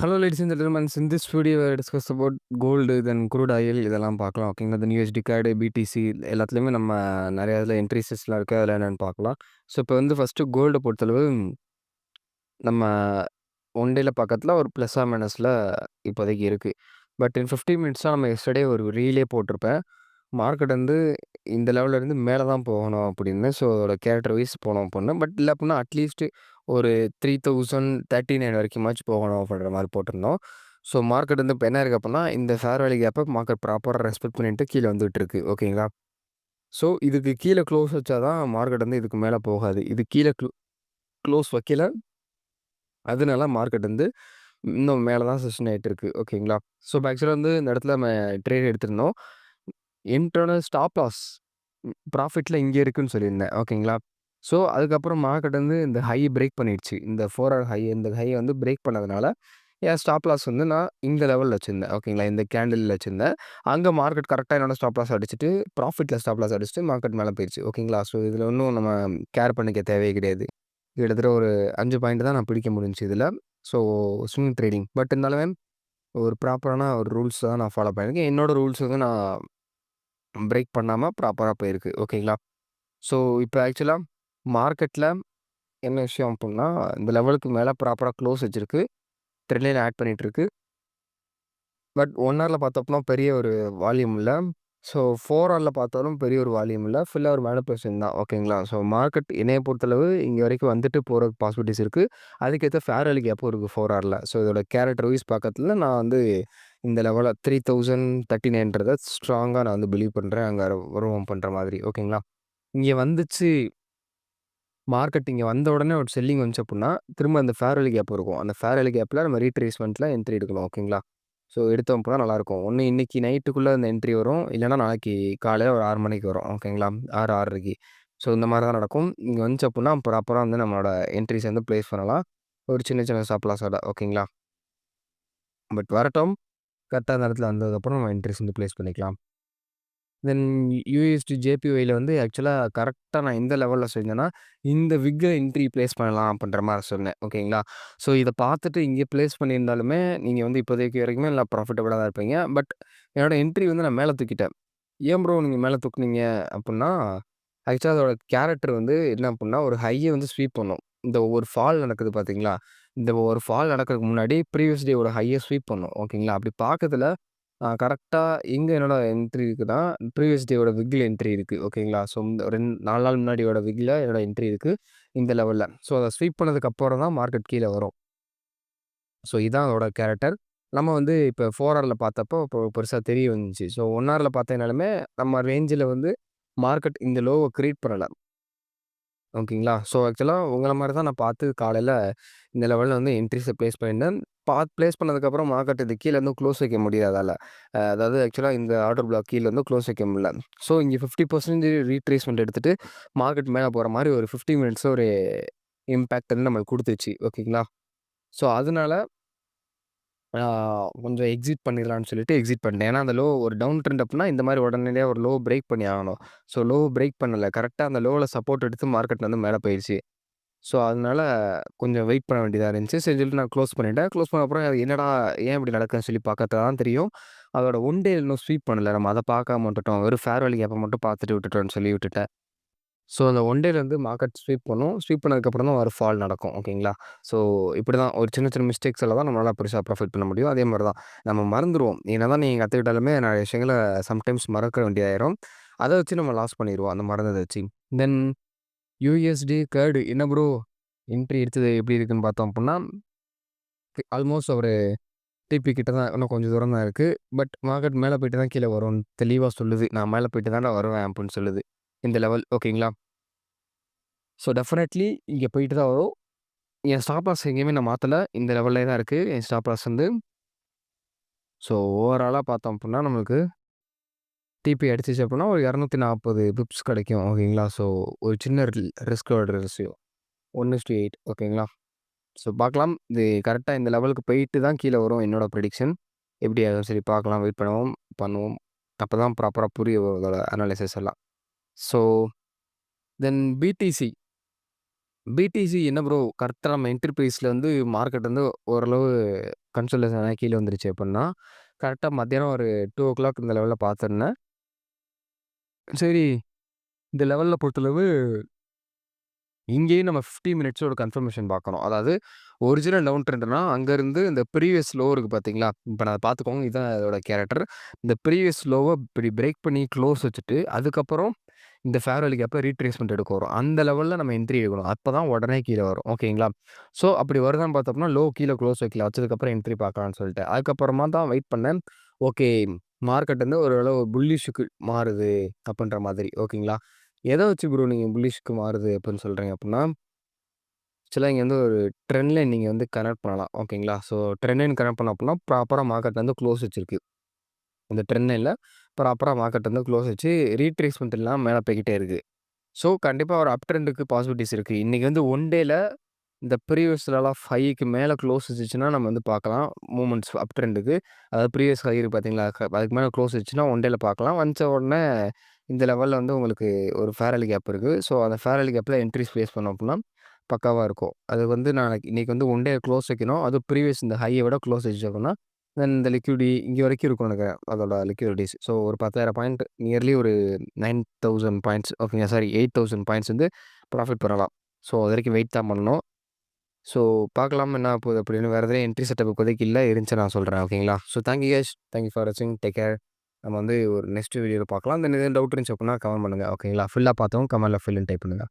Hello ladies and gentlemans, in this video discuss about gold, then crude oil இதெல்லாம் பார்க்கலாம். ஓகேங்களா. தென் USD CAD, BDC எல்லாத்துலயுமே நம்ம நெறைய இதில என்ட்ரீஸஸ்லாம் இருக்கு. அதெல்லாம் என்னன்னு பார்க்கலாம். ஸோ, இப்போ வந்து ஃபர்ஸ்ட்டு கோல்ட பொறுத்தளவு நம்ம ஒன் டேல பக்கத்தில ஒரு ப்ளஸ் ஆர் மைனஸ்ல இப்போதைக்கு இருக்கு. பட் இன் 15 மினிட்ஸா நம்ம எஸ்டர்டே ஒரு ரீலே போட்டிருப்பேன். மார்க்கெட் வந்து இந்த லெவல்ல இருந்து மேல தான் போகணும் அப்படின்னு. ஸோ, அதோட கேரக்டர் வைஸ் போணும் அப்படின்னு. பட் இல்ல அப்படின்னா அட்லீஸ்ட் ஒரு 3039 வரைக்குமாச்சும் போகணும் அப்படின்ற மாரி போட்டிருந்தோம். ஸோ, மார்க்கெட் வந்து இப்ப என்ன இருக்கு அப்படின்னா, இந்த ஃபேர் வேல்யூ கேப்ப மார்க்கெட் ப்ராப்பரா ரெஸ்பெக்ட் பண்ணிட்டு கீழ வந்துட்டு இருக்கு. ஓகேங்களா. ஸோ, இதுக்கு கீழ க்ளோஸ் வச்சா தான் மார்க்கெட் வந்து இதுக்கு மேல போகாது. இது கீழ க்ளோஸ் வைக்கல. அதனால மார்க்கெட் வந்து இன்னும் மேல தான் செஷன் ஆயிட்டு இருக்கு. ஓகேங்களா. ஸோ, இப்ப ஆக்சுவலா வந்து இந்த இடத்துல நம்ம ட்ரேட் எடுத்திருந்தோம். இன்டர்னல் ஸ்டாப் லாஸ் ப்ராஃபிட்ல இங்க இருக்குன்னு சொல்லியிருந்தேன். ஓகேங்களா. ஸோ, அதுக்கப்புறம் மார்க்கெட் வந்து இந்த ஹை பிரேக் பண்ணிடுச்சு. இந்த 4 ஹவர் ஹை இந்த ஹைய வந்து பிரேக் பண்ணதுனால, என் ஸ்டாப் லாஸ் வந்து நான் இந்த லெவல்ல வச்சிருந்தேன். ஓகேங்களா. இந்த கேண்டில்ல வச்சிருந்தேன். அங்க மார்க்கெட் கரெக்ட்டா என்னோட ஸ்டாப் லாஸ் அடிச்சுட்டு, ப்ராஃபிட்ல ஸ்டாப் லாஸ் அடிச்சுட்டு மார்க்கெட் மேல போயிருச்சு. ஓகேங்களா. ஸோ, இதுல ஒண்ணும் நம்ம கேர் பண்ணிக்க தேவையே கிடையாது. கிட்டத்தட்ட ஒரு 5 பாயிண்ட் தான் நான் பிடிக்க முடிஞ்சுச்சு இதுல. So, swing trading. பட் இருந்தாலுமே ஒரு ப்ராப்பரான ஒரு ரூல்ஸ் தான் நான் ஃபாலோ பண்ணியிருக்கேன். என்னோட ரூல்ஸ் வந்து நான் பிரேக் பண்ணாம ப்ராப்பரா போயிருக்கு. ஓகேங்களா. ஸோ, இப்ப ஆக்சுவலா மார்க்கெட்ல என்ன விஷயம் அப்புட்ன்னா, இந்த லெவலுக்கு மேல ப்ராப்பரா க்ளோஸ் வச்சிருக்கு. ட்ரெண்ட் லைன் ஆட் பண்ணிட்டு இருக்கு. பட் 1 ஹார்ல பார்த்தோம்னா பெரிய ஒரு வால்யூம் இல்ல. ஸோ, 4 ஹார்ல பார்த்தாலும் பெரிய ஒரு வால்யூம் இல்ல. ஃபுல்லா ஒரு மேனிபுலேஷன் தான். ஓகேங்களா. ஸோ, மார்க்கெட் என்னைய பொறுத்தளவு இங்க வரைக்கும் வந்துட்டு போறதுக்கு பாசிபிலிட்டீஸ் இருக்கு. அதுக்கேத்த ஃபேர் வேல்யூ கேப்பும் இருக்கு 4 ஹார்ல. ஸோ, இதோட கேரக்டர் வைஸ் பார்க்கறதுல நான் வந்து இந்த லெவல 3039 ஸ்ட்ராங்கா நான் வந்து பிலீவ் பண்றேன். அங்க வருவோம் பண்ற மாதிரி. ஓகேங்களா. இங்க வந்துச்சு மார்க்கெட் இங்க வந்த உடனே ஒரு செல்லிங் வந்துச்சு அப்புட்ன்னா, திரும்ப அந்த ஃபேர் வேல்யூ கேப் இருக்கும். அந்த ஃபேர் வேல்யூ கேப்ல நம்ம ரீட்ரேஸ்மென்ட்ல என்ட்ரி எடுக்கணும். ஓகேங்களா. ஸோ, எடுத்தோம் அப்புட்னா நல்லாயிருக்கும். ஒண்ணு இன்னைக்கு நைட்டுக்குள்ள அந்த என்ட்ரி வரும். இல்லன்னா நாளைக்கு காலையில ஒரு 6 மணிக்கு வரும். ஓகேங்களா. 6, 6:30க்கு. ஸோ, இந்த மாரி தான் நடக்கும். இங்க வந்துச்சு அப்புட்ன்னா ப்ராப்பரா வந்து நம்மளோட என்ட்ரீஸ் வந்து பிளேஸ் பண்ணலாம். ஒரு சின்ன சின்ன ஸ்டாப் லாஸோட. ஓகேங்களா. பட் வரட்டும். கரெக்ட்டா அந்த இடத்துல வந்ததுக்கப்புறம் நம்ம என்ட்ரீஸ் வந்து பிளேஸ் பண்ணிக்கலாம். தென் யுஎஸ்டி ஜேபிஒய்ல வந்து ஆக்சுவலா கரெக்ட்டா நான் எந்த லெவல்ல செஞ்சேன்னா, இந்த விக்க என்ட்ரி பிளேஸ் பண்ணலாம் அப்படின்ற மாரி சொன்னேன். ஓகேங்களா. ஸோ, இத பார்த்துட்டு இங்க பிளேஸ் பண்ணியிருந்தாலுமே, நீங்க வந்து இப்போதைக்கு வரைக்குமே நல்லா ப்ராஃபிட்டபிளா தான் இருப்பீங்க. பட் என்னோட என்ட்ரி வந்து நான் மேல தூக்கிட்டேன். ஏன் ப்ரோ நீங்க மேல தூக்குனீங்க அப்புட்ன்னா, ஆக்சுவலா அதோட கேரக்டர் வந்து என்ன அப்புட்ன்னா, ஒரு ஹைய வந்து ஸ்வீப் பண்ணும். இந்த ஒரு ஃபால் நடக்குது பார்த்தீங்களா? இந்த ஒரு ஃபால் நடக்கிறதுக்கு முன்னாடி ப்ரீவியஸ் டேவோட ஹைய ஸ்வீப் பண்ணும். ஓகேங்களா. அப்படி பார்க்கறதுல கரெக்ட்டா எங்க என்னோட என்ட்ரி இருக்குன்னா, ப்ரீவியஸ் டேவோட விக்ல என்ட்ரி இருக்கு. ஓகேங்களா. ஸோ, இந்த 4 நாள் முன்னாடியோட விக்ல என்னோட என்ட்ரி இருக்கு. இந்த லெவல்ல. ஸோ, அத ஸ்வீப் பண்ணதுக்கு அப்புறம் தான் மார்க்கெட் கீழ வரும். ஸோ, இதான் அதோட கேரக்டர். நம்ம வந்து இப்ப 4 ஹார்ல பார்த்தப்போ இப்போ பெருசா தெரிய வந்துச்சு. ஸோ, 1 ஹார்ல பார்த்தீங்கனாலுமே நம்ம ரேஞ்சுல வந்து மார்க்கெட் இந்த லோவ கிரியேட் பண்ணல. ஓகேங்களா. ஸோ, ஆக்சுவலா உங்கள மாரி தான் நான் பார்த்து காலையில இந்த லெவல்ல வந்து என்ட்ரீஸ பிளேஸ் பண்ணியிருந்தேன். பிளேஸ் பண்ணதுக்கப்புறம் மார்க்கெட் இது கீழ இருந்தும் க்ளோஸ் வைக்க முடியாது அதால. அதாவது ஆக்சுவலா இந்த ஆர்டர் பிளாக் கீழ இருந்தும் க்ளோஸ் வைக்க முடியல. ஸோ, இங்க 50% ரீட்ரேஸ்மென்ட் எடுத்துட்டு மார்க்கெட் மேல போற மாரி ஒரு 15 மினிட்ஸ் ஒரு இம்பாக்ட் வந்து நம்மளுக்கு குடுத்துச்சு. ஓகேங்களா. ஸோ, அதனால ஆ கொஞ்சம் எக்ஸிட் பண்ணிடலான்னு சொல்லிட்டு எக்ஸிட் பண்ணிட்டேன். ஏன்னா, அந்த லோ ஒரு டவுன் ட்ரெண்ட் அப்டின்னா, இந்த மாரி உடனடியா ஒரு லோ பிரேக் பண்ணி ஆகணும். ஸோ, லோ பிரேக் பண்ணல. கரெக்ட்டா அந்த லோல சப்போர்ட் எடுத்து மார்க்கெட் வந்து மேல போயிருச்சு. ஸோ, அதனால கொஞ்சம் வெயிட் பண்ண வேண்டியதா இருந்துச்சு. சரின்னு சொல்லிட்டு நான் க்ளோஸ் பண்ணிட்டேன். க்ளோஸ் பண்ண அப்புறம் அது என்னடா ஏன் இப்படி நடக்குதுன்னு சொல்லி பார்க்கறப்ப தான் தெரியும். அதோட ஒன் டே இன்னும் ஸ்வீப் பண்ணல. நம்ம அத பார்க்காம விட்டுட்டோம். வெறும் ஃபேர் வேல்யூ கேப்ப மட்டும் பார்த்துட்டு விட்டுட்டோம்ன்னு சொல்லி விட்டுட்டேன். ஸோ, அந்த ஒன் டேல வந்து மார்க்கெட் ஸ்வீப் பண்ணும். ஸ்வீப் பண்ணதுக்கப்புறம் தான் ஒரு ஃபால் நடக்கும். ஓகேங்களா. ஸோ, இப்படிதான் ஒரு சின்ன சின்ன மிஸ்டேக்ஸ்ல தான் நம்மளால பெருசா ப்ராஃபிட் பண்ண முடியும். அதே மாரி தான் நம்ம மறந்துருவோம். என்னதான் நீங்க கத்துக்கிட்டாலுமே நெறைய விஷயங்கள சம்டைம்ஸ் மறக்க வேண்டியதாயிரும். அத வச்சு நம்ம லாஸ் பண்ணிருவோம். அந்த மறந்தத வச்சு. தென் யுஎஸ்டி கேர்டு என்ன ப்ரோ என்ட்ரி எடுத்தது எப்படி இருக்குன்னு பார்த்தோம் அப்புட்ன்னா, ஆல்மோஸ்ட் ஒரு டிபி கிட்ட தான் இன்னும் கொஞ்சம் தூரம் தான் இருக்கு. பட் மார்க்கெட் மேல போயிட்டு தான் கீழ வரும்னு தெளிவா சொல்லுது. நான் மேல போயிட்டு தான்டா வருவேன் அப்புட்ன்னு சொல்லுது. இந்த லெவல் ஓகேங்களா. ஸோ, டெஃபினெட்லி இங்க போயிட்டு தான் வரும். என் ஸ்டாப் லாஸ் எங்கேயுமே நான் மாத்தல. இந்த லெவல்லே தான் இருக்கு. என் ஸ்டாப் லாஸ் வந்து. ஸோ, ஓவராலா பார்த்தோம் அப்புட்ன்னா, நம்மளுக்கு டிபி அடிச்சுச்சு அப்புட்ன்னா, ஒரு 240 பிப்ஸ் கிடைக்கும். ஓகேங்களா. ஸோ, ஒரு சின்ன ரிஸ்கோட ரேஷியோ 1:8 ஓகேங்களா. ஸோ, பார்க்கலாம். இது கரெக்ட்டா இந்த லெவலுக்கு போயிட்டு தான் கீழ வரும் என்னோட ப்ரெடிக்ஷன். எப்படி ஆகுதுன்னு சரி பார்க்கலாம். வெயிட் பண்ணுவோம், பண்ணுவோம். அப்பதான் ப்ராப்பரா புரியும் அதோட அனாலிசிஸ் எல்லாம். ஸோ, தென் பிடிசி. பிடிசி என்ன ப்ரோ கரெக்ட்டா நம்ம என்ட்ரி பிரைஸ்ல வந்து மார்க்கெட் வந்து ஓரளவு கன்சோலேஷன் ஆகி கீழ வந்துருச்சு அப்புட்ன்னா, கரெக்ட்டா மத்தியானம் ஒரு 2:00 இந்த லெவல்ல பார்த்துருந்தேன். சரி, இந்த லெவல்ல பொறுத்தளவு இங்கேயும் நம்ம 50 மினிட்ஸ் ஒரு கன்ஃபர்மேஷன் பார்க்கணும். அதாவது ஒரிஜினல் டவுன் ட்ரெண்ட்னா, அங்கருந்து இந்த ப்ரீவியஸ் லோ இருக்கு பார்த்தீங்களா? இப்ப நான் பார்த்துக்கோங்க. இதுதான் அதோட கேரக்டர். இந்த ப்ரீவியஸ் லோவ இப்டி பிரேக் பண்ணி க்ளோஸ் வச்சுட்டு, அதுக்கப்புறம் இந்த ஃபேர் வேல்யூ கேப்ப ரீட்ரேஸ்மென்ட் எடுக்க வரும். அந்த லெவல்ல நம்ம என்ட்ரி எடுக்கணும். அப்பதான் உடனே கீழ வரும். ஓகேங்களா? ஸோ அப்படி வருதான்னு பார்த்தோம்னா, லோ கீழ க்ளோஸ் வைக்கல. வச்சதுக்கப்புறம் என்ட்ரி பார்க்கலாம்னு சொல்லிட்டு. அதுக்கப்புறமா தான் வெயிட் பண்ணேன். ஓகே, மார்க்கெட் வந்து ஓரளவு புல்லிஷ்ஷுக்கு மாறுது அப்டின்ற மாதிரி. ஓகேங்களா? எத வச்சு ப்ரோ நீங்க புல்லிஷ்க்கு மாறுது அப்டின்னு சொல்றீங்க அப்டின்னா, ஆக்சுவலா இங்க வந்து ஒரு ட்ரெண்ட் லைன் நீங்க வந்து கனெக்ட் பண்ணலாம். ஓகேங்களா? ஸோ ட்ரெண்ட் லைன் கனெக்ட் பண்ணோம் அப்டின்னா, ப்ராப்பரா மார்க்கெட் வந்து க்ளோஸ் வச்சிருக்கு. இந்த ட்ரெண்ட் லைன்ல ப்ராப்பரா மார்க்கெட் வந்து க்ளோஸ் வச்சு ரீட்ரேஸ்மென்ட் இல்லாம மேல போய்க்கிட்டே இருக்கு. ஸோ, கண்டிப்பா ஒரு அப் ட்ரெண்டுக்கு பாசிபிலிட்டீஸ் இருக்கு. இன்னைக்கு வந்து ஒன் டேல இந்த ப்ரீவியஸ் லெவல் ஆஃப் ஹைக்கு மேல க்ளோஸ் வச்சுச்சுன்னா, நம்ம வந்து பார்க்கலாம். மூவ்மெண்ட்ஸ் அப் ட்ரெண்டுக்கு. அதாவது ப்ரீவியஸ் ஹை இருக்கு பார்த்தீங்களா? அதுக்கு மேல க்ளோஸ் வச்சுச்சுன்னா, ஒன் டேல பார்க்கலாம். வந்த உடனே இந்த லெவல்ல வந்து உங்களுக்கு ஒரு ஃபேர் வேல்யூ கேப் இருக்கு. ஸோ, அந்த ஃபேர் வேல்யூ கேப்ல என்ட்ரீஸ் பிளேஸ் பண்ணோம் அப்டின்னா, பக்காவா இருக்கும். அது வந்து நாளைக்கு இன்னைக்கு வந்து ஒன் டே க்ளோஸ் வைக்கணும். அதுவும் ப்ரீவியஸ் இந்த ஹைய விட க்ளோஸ் வச்சுச்சு அப்டின்னா, தென் இந்த லிக்விடி இங்க வரைக்கும் இருக்கும்னு நெனைக்கிறேன். அதோட லிக்விடிட்டீஸ். ஸோ, ஒரு 10,000 பாயிண்ட் நியர்லி ஒரு 9,000 பாயிண்ட்ஸ் ஓகேங்க. சாரி 8,000 பாயிண்ட்ஸ் வந்து ப்ராஃபிட் பெறலாம். ஸோ, அதுவரைக்கும் வெயிட் தான் பண்ணணும். ஸோ, பார்க்கலாம் என்ன ஆகப்போகுது அப்படின்னு. வேற எதுவும் என்ட்ரி செட்டப் இப்போதைக்கு இல்ல. இருந்துச்சுனா நான் சொல்றேன். ஓகேங்களா? So, thank you guys. Thank you for வாட்சிங். Take care. நம்ம வந்து ஒரு நெக்ஸ்ட் வீடியோல பார்க்கலாம். தென் எதுவும் டவுட் இருந்துச்சு அப்படின்னா கமெண்ட் பண்ணுங்க. ஓகேங்களா? ஃபுல்லா பார்த்தவங்க கமெண்ட்ல ஃபுல்லுன்னு டைப் பண்ணுங்க.